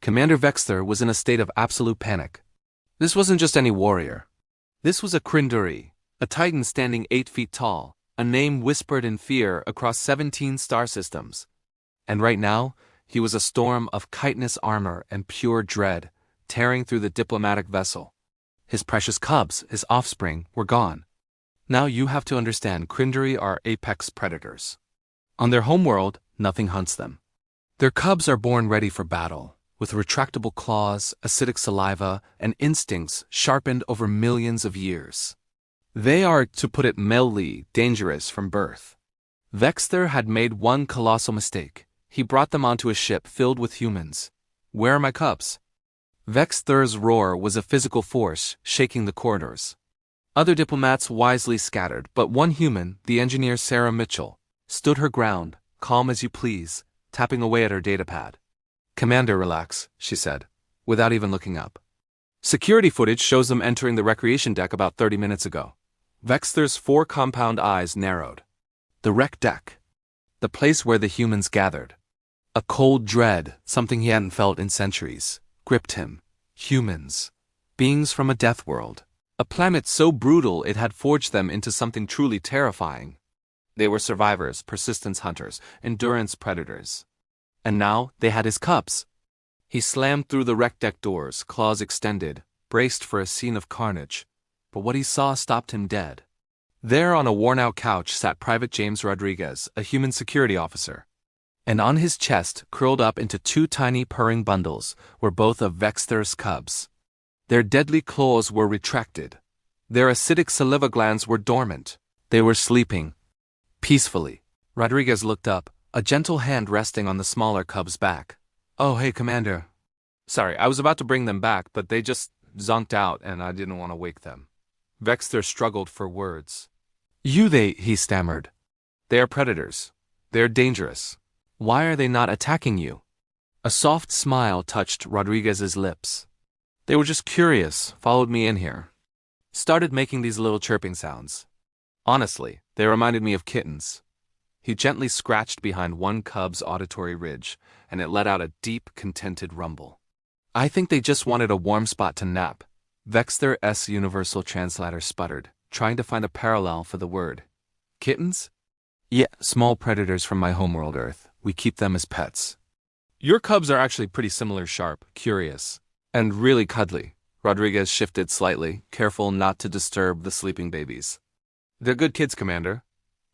Commander Vexter was in a state of absolute panic. This wasn't just any warrior. This was a Krinduri, a titan standing 8 feet tall, a name whispered in fear across 17 star systems. And right now, he was a storm of chitinous armor and pure dread, tearing through the diplomatic vessel. His precious cubs, his offspring, were gone. Now you have to understand, Krinduri are apex predators. On their homeworld, nothing hunts them. Their cubs are born ready for battle, with retractable claws, acidic saliva, and instincts sharpened over millions of years. They are, to put it mildly, dangerous from birth. Vexter had made one colossal mistake. He brought them onto a ship filled with humans. Where are my cubs? Vexter's roar was a physical force, shaking the corridors. Other diplomats wisely scattered, but one human, the engineer Sarah Mitchell, stood her ground, calm as you please, tapping away at her datapad. "Commander, relax," she said, without even looking up. "Security footage shows them entering the recreation deck about 30 minutes ago." Vexter's 4 compound eyes narrowed. The rec deck. The place where the humans gathered. A cold dread, something he hadn't felt in centuries, gripped him. Humans. Beings from a death world. A planet so brutal it had forged them into something truly terrifying. They were survivors, persistence hunters, endurance predators. And now they had his cubs. He slammed through the rec deck doors, claws extended, braced for a scene of carnage. But what he saw stopped him dead. There on a worn-out couch sat Private James Rodriguez, a human security officer. And on his chest, curled up into 2 tiny purring bundles, were both of Vexter's cubs. Their deadly claws were retracted. Their acidic saliva glands were dormant. They were sleeping. Peacefully. Rodriguez looked up, a gentle hand resting on the smaller cub's back. "Oh, hey, Commander. Sorry, I was about to bring them back, but they just zonked out and I didn't want to wake them." Vexter struggled for words. He stammered. "They are predators. They're dangerous. Why are they not attacking you?" A soft smile touched Rodriguez's lips. "They were just curious, followed me in here. Started making these little chirping sounds. Honestly, they reminded me of kittens." He gently scratched behind one cub's auditory ridge, and it let out a deep, contented rumble. "I think they just wanted a warm spot to nap." Vexter's universal translator sputtered, trying to find a parallel for the word. "Kittens?" "Yeah, small predators from my homeworld Earth. We keep them as pets." "Your cubs are actually pretty similar, sharp, curious, and really cuddly." Rodriguez shifted slightly, careful not to disturb the sleeping babies. "They're good kids, Commander."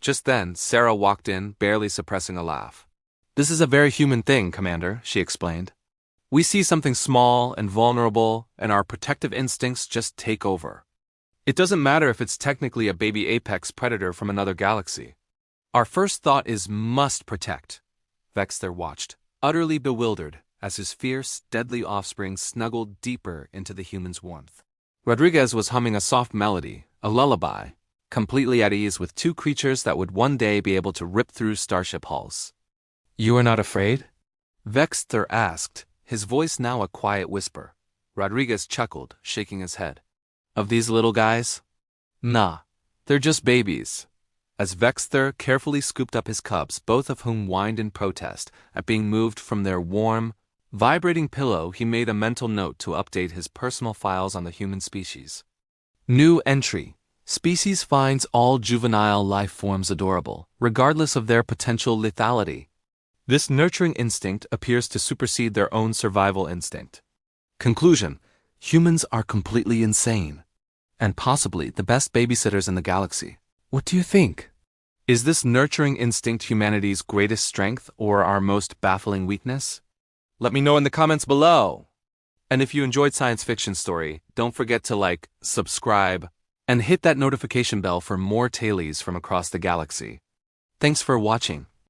Just then, Sarah walked in, barely suppressing a laugh. "This is a very human thing, Commander," she explained. "We see something small and vulnerable, and our protective instincts just take over. It doesn't matter if it's technically a baby apex predator from another galaxy. Our first thought is must protect." Vexter watched, utterly bewildered, as his fierce, deadly offspring snuggled deeper into the human's warmth. Rodriguez was humming a soft melody, a lullaby, completely at ease with 2 creatures that would one day be able to rip through starship hulls. "You are not afraid?" Vexter asked, his voice now a quiet whisper. Rodriguez chuckled, shaking his head. "Of these little guys? Nah, they're just babies." As Vexter carefully scooped up his cubs, both of whom whined in protest at being moved from their warm, vibrating pillow, he made a mental note to update his personal files on the human species. New entry. Species finds all juvenile life forms adorable, regardless of their potential lethality. This nurturing instinct appears to supersede their own survival instinct. Conclusion: humans are completely insane, and possibly the best babysitters in the galaxy. What do you think? Is this nurturing instinct humanity's greatest strength or our most baffling weakness? Let me know in the comments below. And if you enjoyed Science Fiction Story, don't forget to like, subscribe, and hit that notification bell for more tailies from across the galaxy. Thanks for watching.